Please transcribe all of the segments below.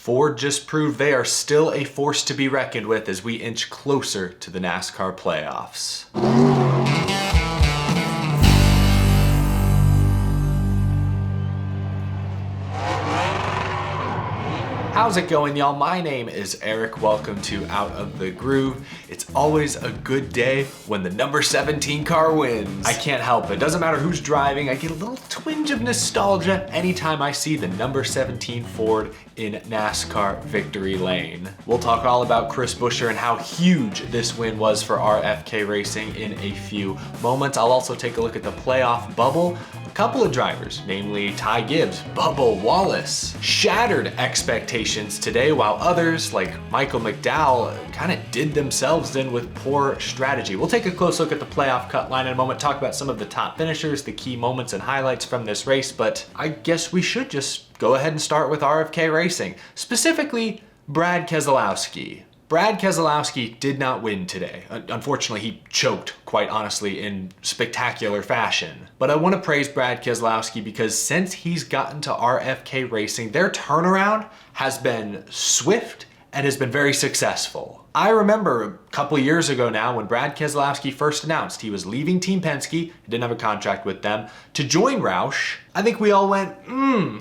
Ford just proved they are still a force to be reckoned with as we inch closer to the NASCAR playoffs. How's it going, y'all? My name is Eric. Welcome to Out of the Groove. It's always a good day when the number 17 car wins. I can't help it. Doesn't matter who's driving, I get a little twinge of nostalgia anytime I see the number 17 Ford in NASCAR victory lane. We'll talk all about Chris Buescher and how huge this win was for RFK Racing in a few moments. I'll also take a look at the playoff bubble. A couple of drivers, namely Ty Gibbs, Bubba Wallace, shattered expectations today, while others, like Michael McDowell, kind of did themselves in with poor strategy. We'll take a close look at the playoff cut line in a moment, talk about some of the top finishers, the key moments and highlights from this race, but I guess we should just go ahead and start with RFK Racing, specifically Brad Keselowski. Brad Keselowski did not win today. Unfortunately, he choked, quite honestly, in spectacular fashion. But I want to praise Brad Keselowski because since he's gotten to RFK Racing, their turnaround has been swift and has been very successful. I remember a couple years ago now when Brad Keselowski first announced he was leaving Team Penske, he didn't have a contract with them, to join Roush. I think we all went,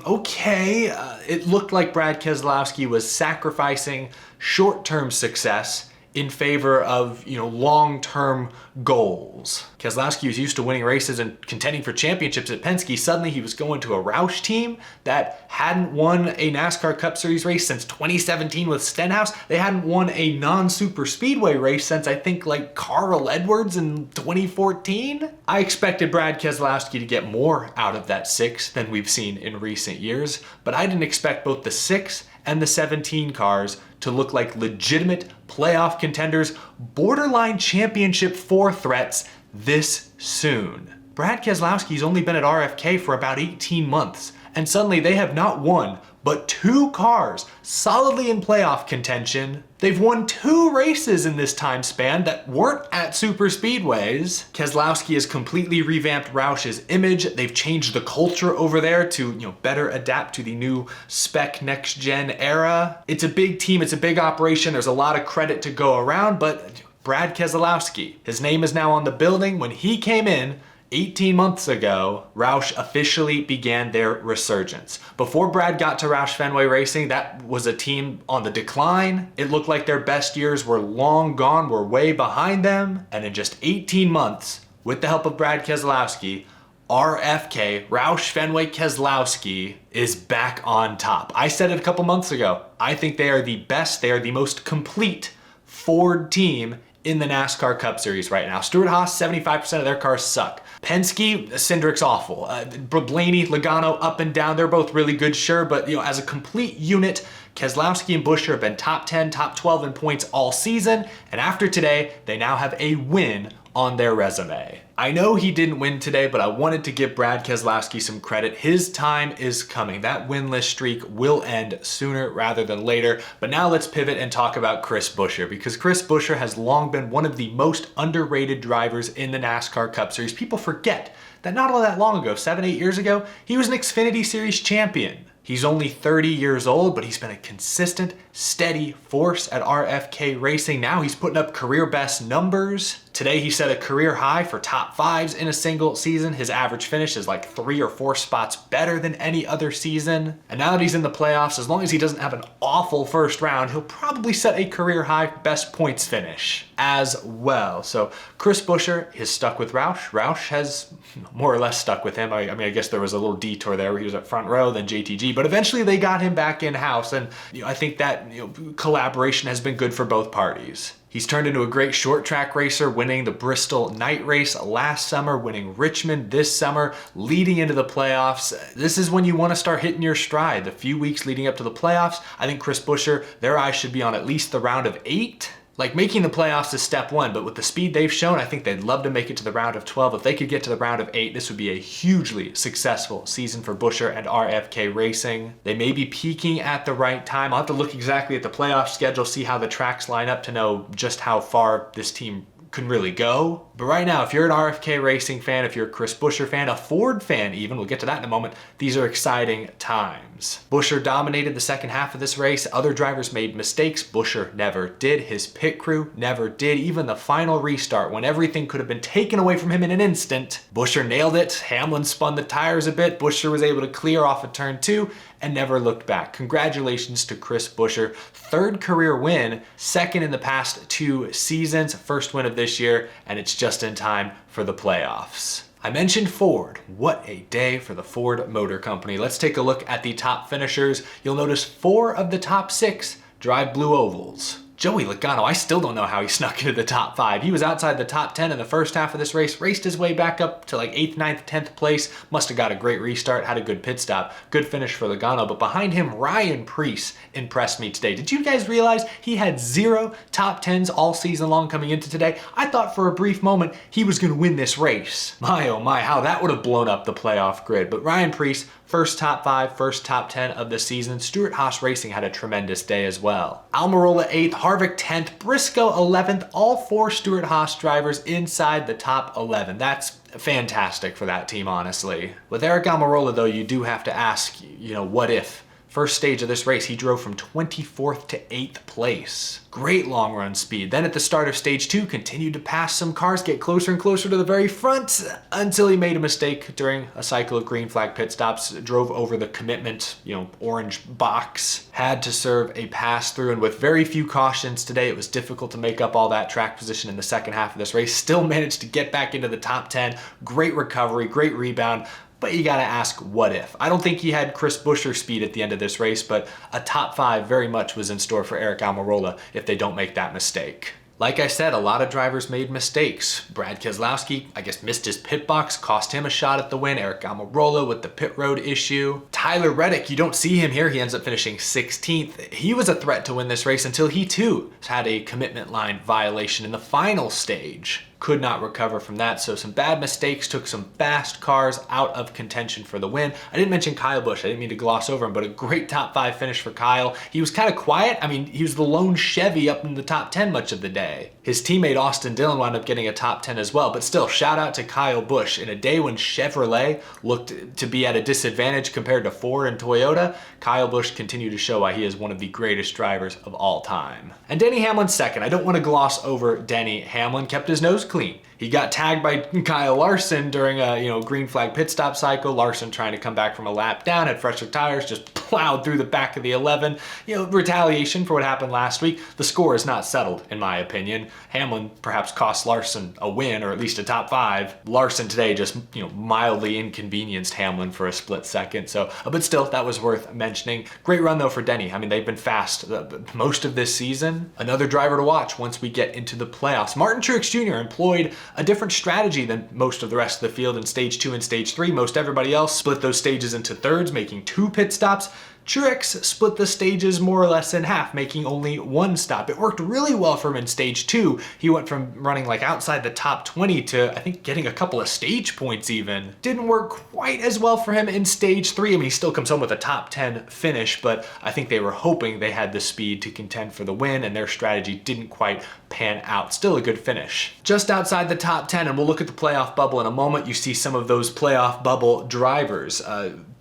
okay. It looked like Brad Keselowski was sacrificing short-term success in favor of, long-term goals. Keselowski was used to winning races and contending for championships at Penske. Suddenly he was going to a Roush team that hadn't won a NASCAR Cup Series race since 2017 with Stenhouse. They hadn't won a non-super speedway race since I think like Carl Edwards in 2014. I expected Brad Keselowski to get more out of that 6 than we've seen in recent years, but I didn't expect both the 6 and the 17 cars to look like legitimate playoff contenders, borderline championship 4 threats this soon. Brad Keselowski's only been at RFK for about 18 months, and suddenly they have not one, but 2 cars solidly in playoff contention. They've won 2 races in this time span that weren't at super speedways. Keselowski has completely revamped Roush's image. They've changed the culture over there to, better adapt to the new spec next gen era. It's a big team, it's a big operation. There's a lot of credit to go around, but Brad Keselowski, his name is now on the building. When he came in 18 months ago, Roush officially began their resurgence. Before Brad got to Roush Fenway Racing, that was a team on the decline. It looked like their best years were long gone, were way behind them. And in just 18 months, with the help of Brad Keselowski, RFK, Roush Fenway Keselowski, is back on top. I said it a couple months ago. I think they are the best, they are the most complete Ford team in the NASCAR Cup Series right now. Stewart-Haas, 75% of their cars suck. Penske, Cindric's awful. Blaney, Logano, up and down. They're both really good, sure, but as a complete unit, Keselowski and Buescher have been top 10, top 12 in points all season, and after today, they now have a win on their resume. I know he didn't win today, but I wanted to give Brad Keselowski some credit. His time is coming. That winless streak will end sooner rather than later. But now let's pivot and talk about Chris Buescher, because Chris Buescher has long been one of the most underrated drivers in the NASCAR Cup Series. People forget that not all that long ago, 7-8 years ago, he was an Xfinity Series champion. He's only 30 years old, but he's been a consistent, steady force at RFK Racing. Now he's putting up career best numbers. Today he set a career high for top 5s in a single season. His average finish is like 3 or 4 spots better than any other season. And now that he's in the playoffs, as long as he doesn't have an awful first round, he'll probably set a career high best points finish as well. So Chris Buescher is stuck with Roush. Roush has more or less stuck with him. I guess there was a little detour there where he was at front row, then JTG, but eventually they got him back in-house, and I think that collaboration has been good for both parties. He's turned into a great short track racer, winning the Bristol night race last summer, winning Richmond this summer, leading into the playoffs. This is when you want to start hitting your stride. The few weeks leading up to the playoffs, I think Chris Buescher, their eyes should be on at least the round of 8. Like, making the playoffs is step 1, but with the speed they've shown, I think they'd love to make it to the round of 12. If they could get to the round of 8, this would be a hugely successful season for Buescher and RFK Racing. They may be peaking at the right time. I'll have to look exactly at the playoff schedule, see how the tracks line up to know just how far this team couldn't really go. But right now, if you're an RFK Racing fan, if you're a Chris Buescher fan, a Ford fan even, we'll get to that in a moment, these are exciting times. Buescher dominated the second half of this race. Other drivers made mistakes. Buescher never did. His pit crew never did. Even the final restart, when everything could have been taken away from him in an instant, Buescher nailed it. Hamlin spun the tires a bit. Buescher was able to clear off of turn 2 and never looked back. Congratulations to Chris Buescher. 3rd career win, 2nd in the past 2 seasons, 1st win of this year, and it's just in time for the playoffs. I mentioned Ford. What a day for the Ford Motor Company. Let's take a look at the top finishers. You'll notice 4 of the top 6 drive blue ovals. Joey Logano, I still don't know how he snuck into the top 5. He was outside the top 10 in the first half of this race, raced his way back up to like 8th, 9th, 10th place. Must have got a great restart, had a good pit stop. Good finish for Logano, but behind him, Ryan Preece impressed me today. Did you guys realize he had 0 top 10s all season long coming into today? I thought for a brief moment he was gonna win this race. My oh my, how that would have blown up the playoff grid. But Ryan Preece, first top 5, first top 10 of the season. Stewart-Haas Racing had a tremendous day as well. Almirola 8th, Harvick 10th, Briscoe 11th, all 4 Stewart-Haas drivers inside the top 11. That's fantastic for that team, honestly. With Aric Almirola though, you do have to ask, what if? First stage of this race, he drove from 24th to 8th place. Great long run speed. Then at the start of stage 2, continued to pass some cars, get closer and closer to the very front until he made a mistake during a cycle of green flag pit stops, drove over the commitment, orange box, had to serve a pass through, and with very few cautions today, it was difficult to make up all that track position in the second half of this race. Still managed to get back into the top 10. Great recovery, great rebound. But you gotta ask, what if? I don't think he had Chris Buescher speed at the end of this race, but a top 5 very much was in store for Aric Almirola if they don't make that mistake. Like I said, a lot of drivers made mistakes. Brad Keselowski, I guess, missed his pit box, cost him a shot at the win. Aric Almirola with the pit road issue. Tyler Reddick, you don't see him here. He ends up finishing 16th. He was a threat to win this race until he too had a commitment line violation in the final stage. Could not recover from that, so some bad mistakes, took some fast cars out of contention for the win. I didn't mention Kyle Busch, I didn't mean to gloss over him, but a great top 5 finish for Kyle. He was kind of quiet. I mean, he was the lone Chevy up in the top 10 much of the day. His teammate Austin Dillon wound up getting a top 10 as well, but still, shout out to Kyle Busch. In a day when Chevrolet looked to be at a disadvantage compared to Ford and Toyota, Kyle Busch continued to show why he is one of the greatest drivers of all time. And Denny Hamlin 2nd. I don't want to gloss over Denny Hamlin, kept his nose clean. He got tagged by Kyle Larson during a green flag pit stop cycle. Larson trying to come back from a lap down, had fresher tires, just plowed through the back of the 11. Retaliation for what happened last week. The score is not settled, in my opinion. Hamlin perhaps cost Larson a win, or at least a top 5. Larson today just, mildly inconvenienced Hamlin for a split second. So, but still, that was worth mentioning. Great run though for Denny. I mean, they've been fast most of this season. Another driver to watch once we get into the playoffs. Martin Truex Jr. employed a different strategy than most of the rest of the field in stage 2 and stage 3. Most everybody else split those stages into thirds, making 2 pit stops. Truex split the stages more or less in half, making only 1 stop. It worked really well for him in stage 2. He went from running like outside the top 20 to, I think, getting a couple of stage points even. Didn't work quite as well for him in stage 3. I mean, he still comes home with a top 10 finish, but I think they were hoping they had the speed to contend for the win, and their strategy didn't quite pan out. Still a good finish. Just outside the top 10, and we'll look at the playoff bubble in a moment, you see some of those playoff bubble drivers.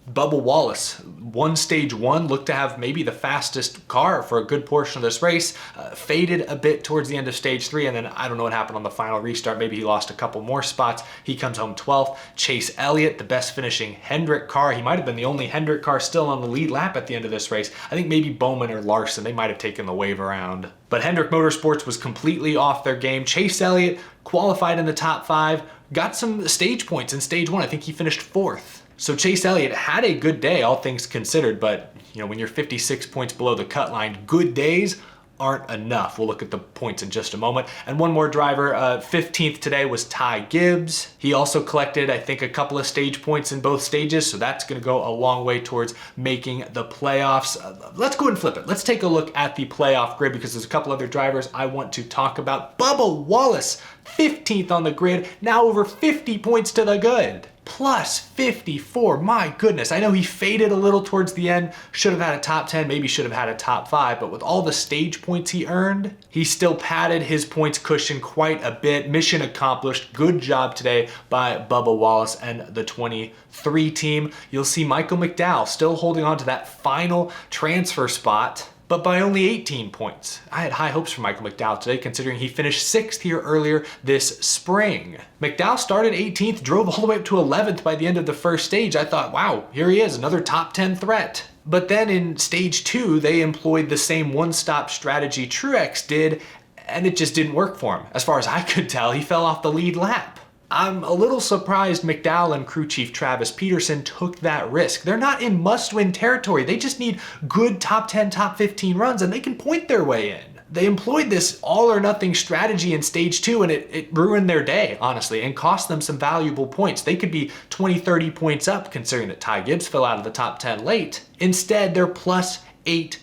Bubba Wallace won stage 1, looked to have maybe the fastest car for a good portion of this race, faded a bit towards the end of stage 3, and then I don't know what happened on the final restart. Maybe he lost a couple more spots. He comes home 12th. Chase Elliott, the best finishing Hendrick car. He might have been the only Hendrick car still on the lead lap at the end of this race. I think maybe Bowman or Larson, they might have taken the wave around. But Hendrick Motorsports was completely off their game. Chase Elliott qualified in the top 5, got some stage points in stage 1. I think he finished 4th. So Chase Elliott had a good day, all things considered, but when you're 56 points below the cut line, good days aren't enough. We'll look at the points in just a moment. And one more driver, 15th today was Ty Gibbs. He also collected, I think, a couple of stage points in both stages, so that's gonna go a long way towards making the playoffs. Let's go and flip it. Let's take a look at the playoff grid because there's a couple other drivers I want to talk about. Bubba Wallace, 15th on the grid, now over 50 points to the good. plus 54. My goodness, I know he faded a little towards the end, should have had a top 10, maybe should have had a top 5, but with all the stage points he earned, he still padded his points cushion quite a bit. Mission accomplished. Good job today by Bubba Wallace and the 23 team. You'll see Michael McDowell still holding on to that final transfer spot, but by only 18 points. I had high hopes for Michael McDowell today, considering he finished 6th here earlier this spring. McDowell started 18th, drove all the way up to 11th by the end of the first stage. I thought, wow, here he is, another top 10 threat. But then in stage 2, they employed the same one-stop strategy Truex did, and it just didn't work for him. As far as I could tell, he fell off the lead lap. I'm a little surprised McDowell and crew chief Travis Peterson took that risk. They're not in must-win territory. They just need good top 10, top 15 runs, and they can point their way in. They employed this all-or-nothing strategy in stage 2, and it ruined their day, honestly, and cost them some valuable points. They could be 20, 30 points up, considering that Ty Gibbs fell out of the top 10 late. Instead, they're plus 18.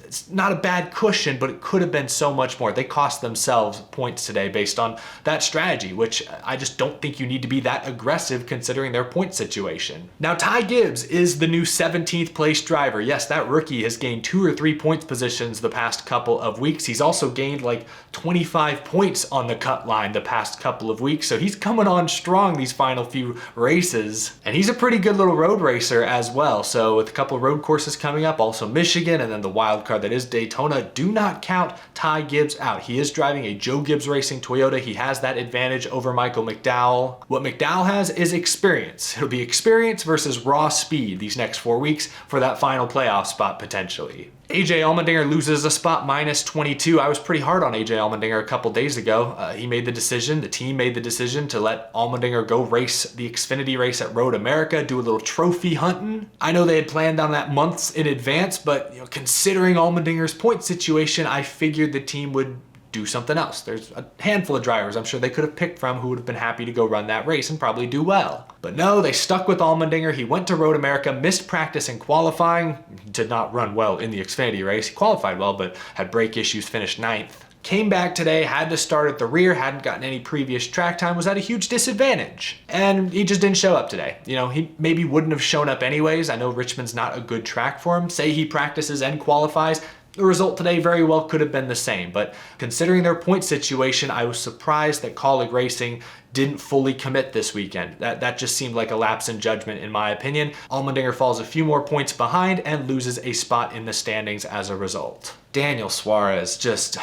It's not a bad cushion, but it could have been so much more. They cost themselves points today based on that strategy, which I just don't think you need to be that aggressive considering their point situation. Now, Ty Gibbs is the new 17th place driver. Yes, that rookie has gained 2 or 3 points positions the past couple of weeks. He's also gained like 25 points on the cut line the past couple of weeks, so he's coming on strong these final few races. And he's a pretty good little road racer as well. So with a couple of road courses coming up, also Michigan, and then the wild card that is Daytona, do not count Ty Gibbs out. He is driving a Joe Gibbs Racing Toyota. He has that advantage over Michael McDowell. What McDowell has is experience. It'll be experience versus raw speed these next 4 weeks for that final playoff spot potentially. AJ Allmendinger loses a spot, minus 22. I was pretty hard on AJ Allmendinger a couple days ago. He made the decision, the team made the decision to let Allmendinger go race the Xfinity race at Road America, do a little trophy hunting. I know they had planned on that months in advance, but considering Allmendinger's point situation, I figured the team would do something else. There's a handful of drivers I'm sure they could have picked from who would have been happy to go run that race and probably do well. But no, they stuck with Allmendinger. He went to Road America, missed practice in qualifying, did not run well in the Xfinity race. He qualified well, but had brake issues, finished 9th. Came back today, had to start at the rear, hadn't gotten any previous track time, was at a huge disadvantage. And he just didn't show up today. He maybe wouldn't have shown up anyways. I know Richmond's not a good track for him. Say he practices and qualifies, the result today very well could have been the same, but considering their point situation, I was surprised that Colleague Racing didn't fully commit this weekend. That just seemed like a lapse in judgment in my opinion. Allmendinger falls a few more points behind and loses a spot in the standings as a result. Daniel Suarez just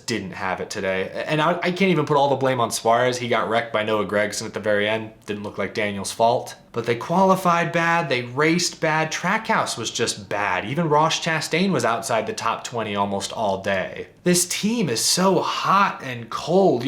didn't have it today. And I can't even put all the blame on Suarez. He got wrecked by Noah Gragson at the very end. Didn't look like Daniel's fault. But they qualified bad, they raced bad, Trackhouse was just bad. Even Ross Chastain was outside the top 20 almost all day. This team is so hot and cold.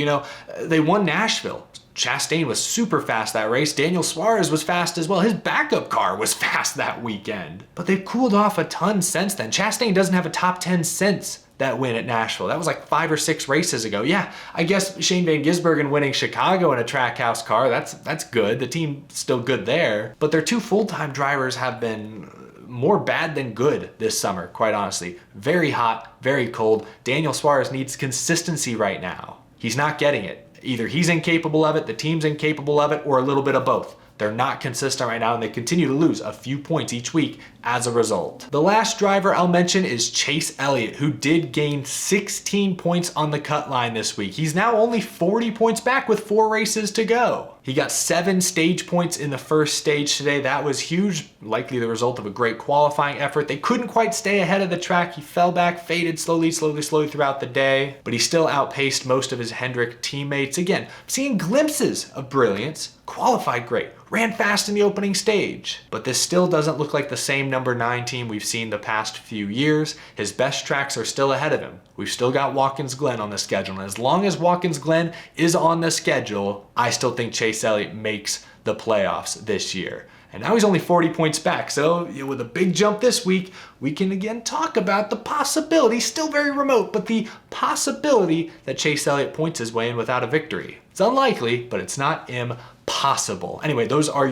They won Nashville. Chastain was super fast that race. Daniel Suarez was fast as well. His backup car was fast that weekend. But they've cooled off a ton since then. Chastain doesn't have a top 10 since that win at Nashville. That was like 5 or 6 races ago. Yeah, I guess Shane Van Gisbergen winning Chicago in a Trackhouse car, that's good. The team's still good there. But their 2 full-time drivers have been more bad than good this summer, quite honestly. Very hot, very cold. Daniel Suarez needs consistency right now. He's not getting it. Either he's incapable of it, the team's incapable of it, or a little bit of both. They're not consistent right now, and they continue to lose a few points each week as a result. The last driver I'll mention is Chase Elliott, who did gain 16 points on the cut line this week. He's now only 40 points back with 4 races to go. He got 7 stage points in the first stage today. That was huge, likely the result of a great qualifying effort. They couldn't quite stay ahead of the track. He fell back, faded slowly throughout the day, but he still outpaced most of his Hendrick teammates. Again, seeing glimpses of brilliance. Qualified great, ran fast in the opening stage, but this still doesn't look like the same number 9 team we've seen the past few years. His best tracks are still ahead of him. We've still got Watkins Glen on the schedule, and as long as Watkins Glen is on the schedule, I still think Chase Elliott makes the playoffs this year. And now he's only 40 points back, so with a big jump this week, we can again talk about the possibility, still very remote, but the possibility that Chase Elliott points his way in without a victory. It's unlikely, but it's not impossible. Anyway, those are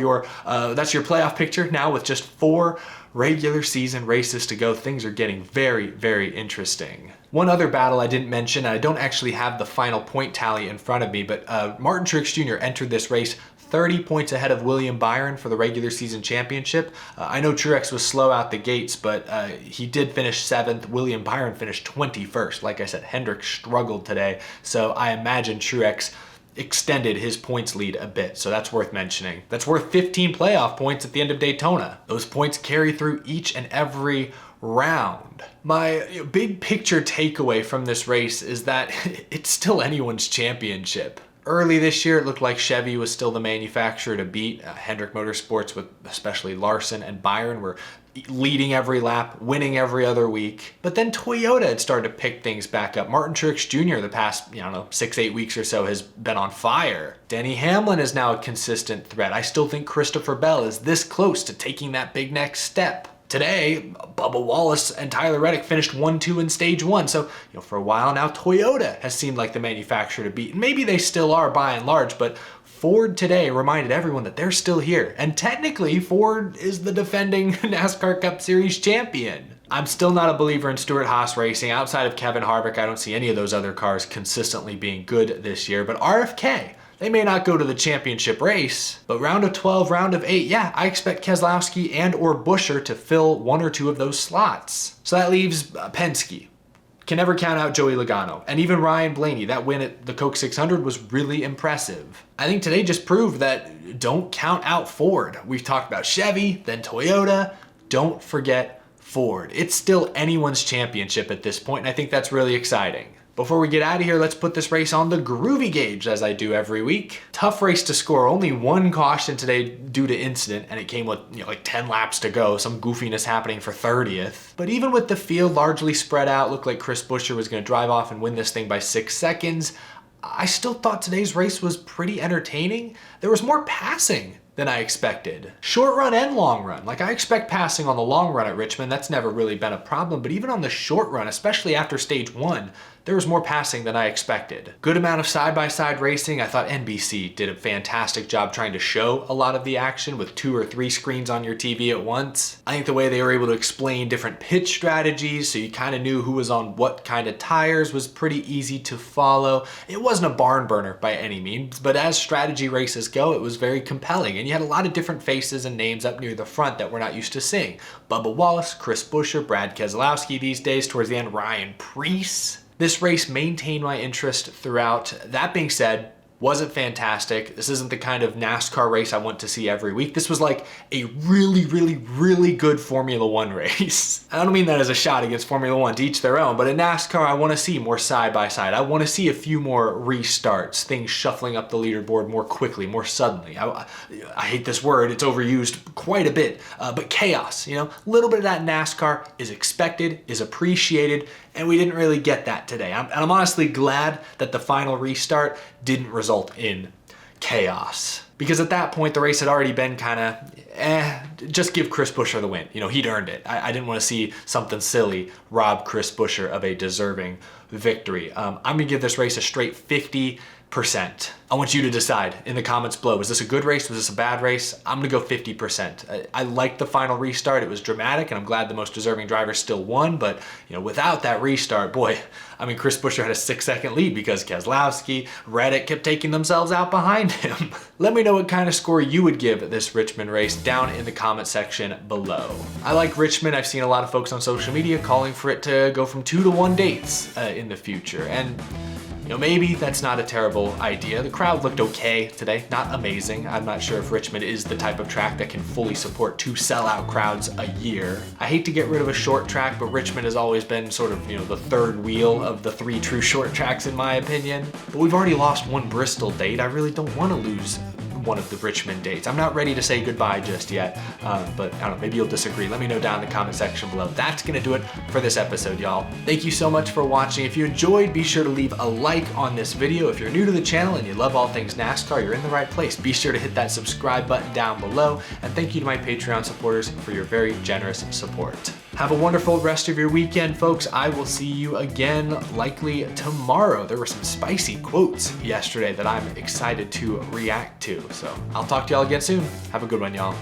that's your playoff picture now with just 4 regular season races to go. Things are getting very, very interesting. One other battle I didn't mention, and I don't actually have the final point tally in front of me, but Martin Truex Jr. entered this race 30 points ahead of William Byron for the regular season championship. I know Truex was slow out the gates, but he did finish 7th. William Byron finished 21st. Like I said, Hendrick struggled today, so I imagine Truex extended his points lead a bit, so that's worth mentioning. That's worth 15 playoff points at the end of Daytona. Those points carry through each and every round. My big picture takeaway from this race is that it's still anyone's championship. Early this year, it looked like Chevy was still the manufacturer to beat. Hendrick Motorsports, with especially Larson and Byron, were leading every lap, winning every other week. But then Toyota had started to pick things back up. Martin Truex Jr. the past, 6-8 weeks or so has been on fire. Denny Hamlin is now a consistent threat. I still think Christopher Bell is this close to taking that big next step. Today, Bubba Wallace and Tyler Reddick finished 1-2 in stage 1. So, for a while now, Toyota has seemed like the manufacturer to beat. Maybe they still are by and large, but Ford today reminded everyone that they're still here. And technically, Ford is the defending NASCAR Cup Series champion. I'm still not a believer in Stewart-Haas Racing. Outside of Kevin Harvick, I don't see any of those other cars consistently being good this year. But RFK, they may not go to the championship race, but round of 12, round of 8, yeah, I expect Keselowski and or Buescher to fill 1 or 2 of those slots. So that leaves Penske. Can never count out Joey Logano. And even Ryan Blaney, that win at the Coke 600 was really impressive. I think today just proved that don't count out Ford. We've talked about Chevy, then Toyota. Don't forget Ford. It's still anyone's championship at this point, and I think that's really exciting. Before we get out of here, let's put this race on the groovy gauge, as I do every week. Tough race to score. Only 1 caution today due to incident, and it came with like 10 laps to go. Some goofiness happening for 30th. But even with the field largely spread out, looked like Chris Buescher was going to drive off and win this thing by 6 seconds. I still thought today's race was pretty entertaining. There was more passing than I expected. Short run and long run. Like, I expect passing on the long run at Richmond. That's never really been a problem. But even on the short run, especially after stage 1, there was more passing than I expected. Good amount of side-by-side racing. I thought NBC did a fantastic job trying to show a lot of the action with 2 or 3 screens on your TV at once. I think the way they were able to explain different pitch strategies so you kind of knew who was on what kind of tires was pretty easy to follow. It wasn't a barn burner by any means, but as strategy races go, it was very compelling. And you had a lot of different faces and names up near the front that we're not used to seeing. Bubba Wallace, Chris Buescher, Brad Keselowski these days, towards the end, Ryan Preece. This race maintained my interest throughout. That being said, wasn't fantastic. This isn't the kind of NASCAR race I want to see every week. This was like a really, really, really good Formula One race. I don't mean that as a shot against Formula One, to each their own, but in NASCAR, I want to see more side by side. I want to see a few more restarts, things shuffling up the leaderboard more quickly, more suddenly. I hate this word, it's overused quite a bit, but chaos, a little bit of that NASCAR is expected, is appreciated, and we didn't really get that today. I'm honestly glad that the final restart didn't result in chaos. Because at that point, the race had already been kind of, just give Chris Buescher the win. He'd earned it. I didn't want to see something silly rob Chris Buescher of a deserving victory. I'm going to give this race a straight 50%. I want you to decide in the comments below. Was this a good race? Was this a bad race? I'm gonna go 50%. I liked the final restart. It was dramatic, and I'm glad the most deserving driver still won, but without that restart, boy, Chris Buescher had a 6-second lead because Keselowski, Reddick kept taking themselves out behind him. Let me know what kind of score you would give this Richmond race down in the comment section below. I like Richmond. I've seen a lot of folks on social media calling for it to go from 2 to 1 dates in the future, and maybe that's not a terrible idea. The crowd looked okay today, not amazing. I'm not sure if Richmond is the type of track that can fully support 2 sellout crowds a year. I hate to get rid of a short track, but Richmond has always been sort of, the third wheel of the 3 true short tracks in my opinion. But we've already lost 1 Bristol date. I really don't want to lose one of the Richmond dates. I'm not ready to say goodbye just yet, but I don't know, maybe you'll disagree. Let me know down in the comment section below. That's gonna do it for this episode, y'all. Thank you so much for watching. If you enjoyed, be sure to leave a like on this video. If you're new to the channel and you love all things NASCAR, you're in the right place. Be sure to hit that subscribe button down below, and thank you to my Patreon supporters for your very generous support. Have a wonderful rest of your weekend, folks. I will see you again likely tomorrow. There were some spicy quotes yesterday that I'm excited to react to. So I'll talk to y'all again soon. Have a good one, y'all.